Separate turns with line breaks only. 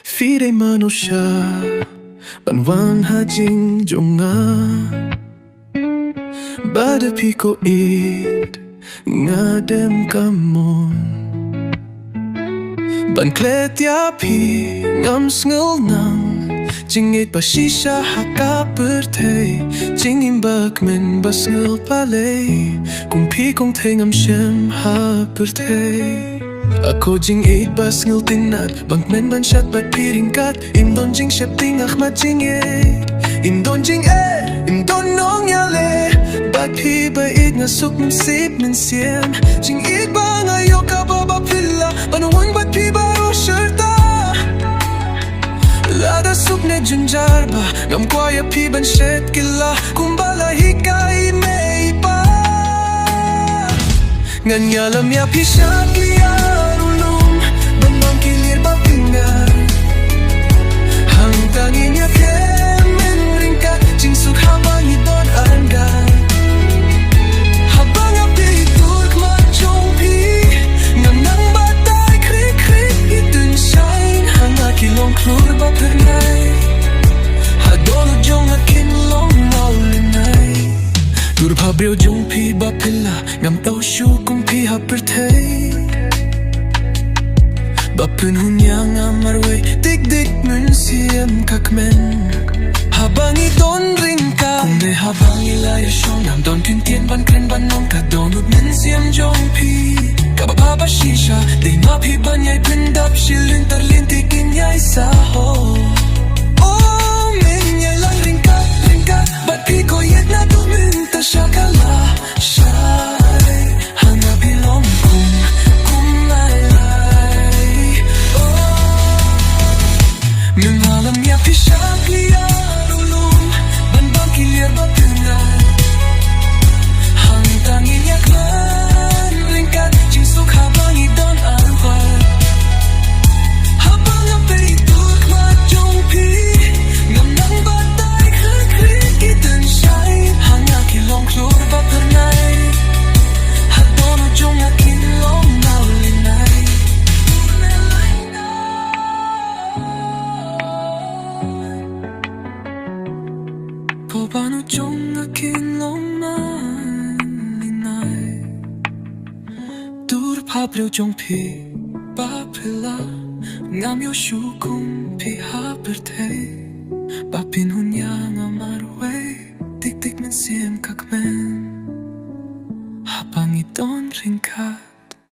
Fidei manusia Mawlynai Jing jonga Bada piko it Ngadem kamon Ban klet ya pi Ngam sngal nang Jing it ba shisha haka bertay Jing imbak men ba sngal palay Kung pi kong thay ngam shem ha bertay Ako jing it ba sngal tinat Bang men ban shat bat piringkat Indon jing shep ting ahmat jing it Indon jing Indon nong yale Bat pi ba it nga suk min sip min siem Jing it ba ngayo ka ba ba pila Panuwang bat pi ba ro shirta Lada suk ne junjar ba Ngam kwaya pi ban shet kila Kumbala hikai me pa Ngan yalam ya pi shat liya ulum Ban bang kilir ba pingar Hang tangin ya kemen ringkat Jing suk habang idon angkat Habang api turk machong pi Ngam nang batay krik krik itun shine Hang akilong klur ba pernay Hadolo jong akin long Mawlynai Dur pabreo jong pi ba pila Ngam tau shu kung pi ha pertay Bapun hunyang amarway Dik dik mun siem kakmen Habang idon ringka Kung de habang ilaya shong Nam don tintien ban kren ban nong Ka donut men siem jong pi Kababa shisha Di ma pi banyay pindap Shilin tarlintik inyay saho Oh men yay lang ringka ringka Bat pi ko yet na tuminta siya kala Shay Hanga pilong kung lay lay Oh Mengalam ya pi siyak liya ulum Ban bang kilir ba pinay Hang tangin ya klan ringkat Jing suk habang idon arwai Habang api turk machong pi Ngam nang batay krik krik itun shine Hang akilong klur ba pernay Hadono jong akin long Mawlynai Kobano jong akin long Mawlynai Dur pabreo jong pi ba pila Ngam yo shu kung pi ha pertay Bapin hunyang amarway Dik dik men siem kakmen Habang idon ringkat